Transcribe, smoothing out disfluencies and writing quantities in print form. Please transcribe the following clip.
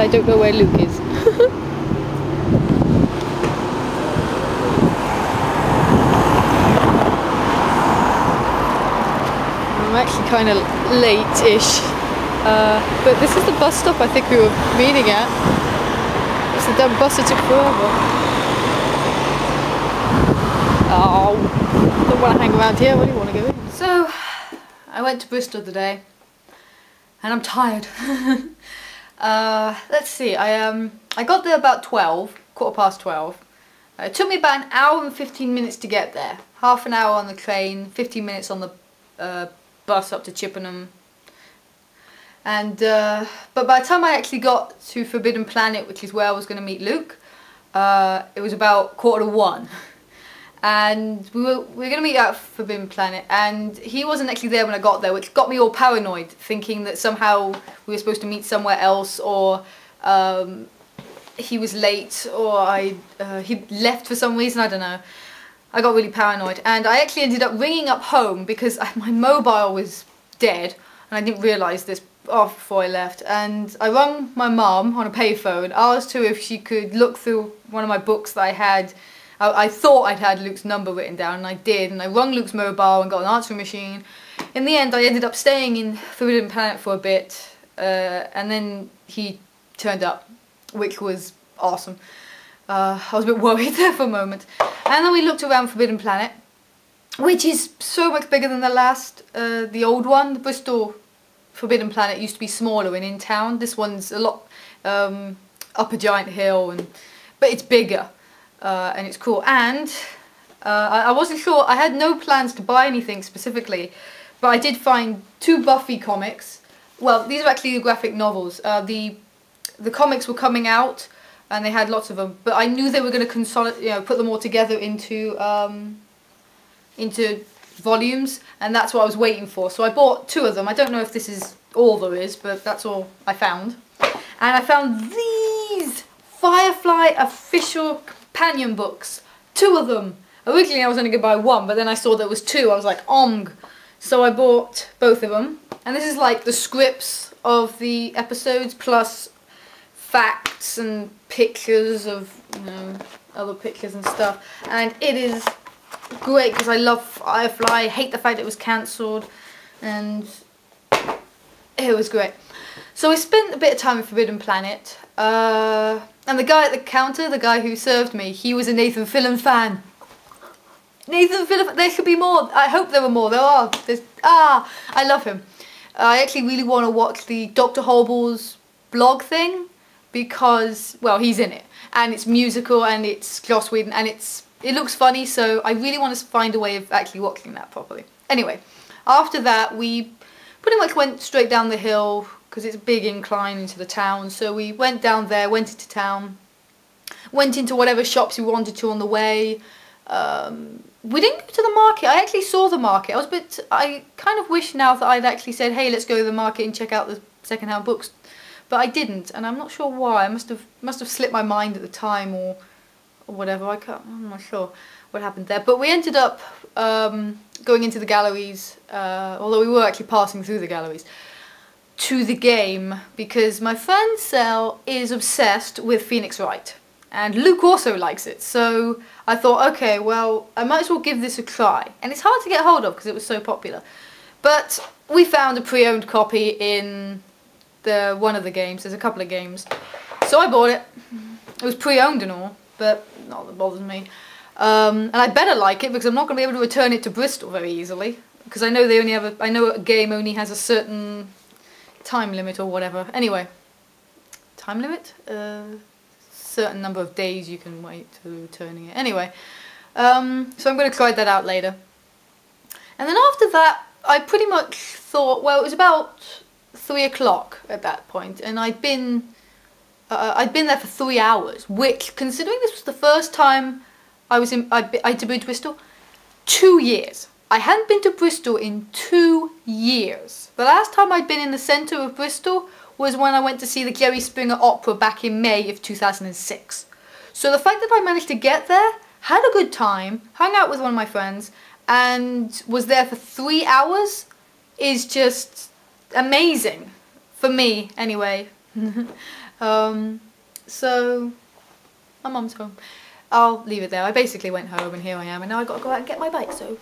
I don't know where Luke is. I'm actually kind of late-ish, but this is the bus stop I think we were meeting at. It's the damn bus that took forever. Oh, don't want to hang around here. Where do you want to go in? So, I went to Bristol today, and I'm tired. Let's see. I got there about 12, 12:15. It took me about an hour and 15 minutes to get there. Half an hour on the train, 15 minutes on the bus up to Chippenham. And but by the time I actually got to Forbidden Planet, which is where I was going to meet Luke, it was about 1:45. And we were going to meet at Forbidden Planet, and he wasn't actually there when I got there, which got me all paranoid, thinking that somehow we were supposed to meet somewhere else, or he was late, or he left for some reason, I don't know. I got really paranoid, and I actually ended up ringing up home because my mobile was dead, and I didn't realise this before I left. And I rang my mum on a payphone, asked her if she could look through one of my books that I had. I thought I'd had Luke's number written down, and I did, and I rung Luke's mobile and got an answering machine. In the end, I ended up staying in Forbidden Planet for a bit, and then he turned up, which was awesome. I was a bit worried there for a moment. And then we looked around Forbidden Planet, which is so much bigger than the last, the old one. The Bristol Forbidden Planet used to be smaller and in town. This one's a lot up a giant hill, but it's bigger. And it's cool, and I wasn't sure, I had no plans to buy anything specifically, but I did find 2 Buffy comics. Well, these are actually the graphic novels. The comics were coming out, and they had lots of them, but I knew they were going to consolidate, put them all together into volumes, and that's what I was waiting for. So I bought 2 of them. I don't know if this is all there is, but that's all I found. And I found these Firefly official companion books, 2 of them. Originally I was only going to buy 1, but then I saw there was 2. I was like, omg. So I bought both of them. And this is like the scripts of the episodes, plus facts and pictures of, other pictures and stuff. And it is great because I love Firefly. I hate the fact it was cancelled, and it was great. So we spent a bit of time in Forbidden Planet. And the guy at the counter, the guy who served me, he was a Nathan Fillion fan. Nathan Fillion, there should be more. I hope there were more. There are. I love him. I actually really want to watch the Dr. Horrible's blog thing, because, well, he's in it. And it's musical, and it's Joss Whedon, and it looks funny, so I really want to find a way of actually watching that properly. Anyway, after that, we pretty much went straight down the hill, because it's a big incline into the town. So we went down there, went into town, went into whatever shops we wanted to on the way. We didn't go to the market. I actually saw the market. I kind of wish now that I'd actually said, hey, let's go to the market and check out the second-hand books. But I didn't, and I'm not sure why. I must have slipped my mind at the time, or whatever. I'm not sure what happened there. But we ended up going into the galleries, although we were actually passing through the galleries, to the game, because my friend Sel is obsessed with Phoenix Wright, and Luke also likes it. So I thought, okay, well, I might as well give this a try. And it's hard to get hold of because it was so popular. But we found a pre-owned copy in one of the games. There's a couple of games. So I bought it. It was pre-owned and all, but not that bothers me. And I better like it, because I'm not going to be able to return it to Bristol very easily, because I know they only have I know a game only has a certain time limit or whatever. Anyway, time limit? Certain number of days you can wait to returning it. Anyway, so I'm going to try that out later. And then after that, I pretty much thought, well, it was about 3 o'clock at that point, and I'd been there for 3 hours, which, considering this was the first time I'd been to Bristol, 2 years. I hadn't been to Bristol in 2 years. The last time I'd been in the centre of Bristol was when I went to see the Jerry Springer Opera back in May of 2006. So the fact that I managed to get there, had a good time, hung out with one of my friends, and was there for 3 hours is just amazing. For me, anyway. So my mum's home. I'll leave it there. I basically went home and here I am, and now I've got to go out and get my bike, so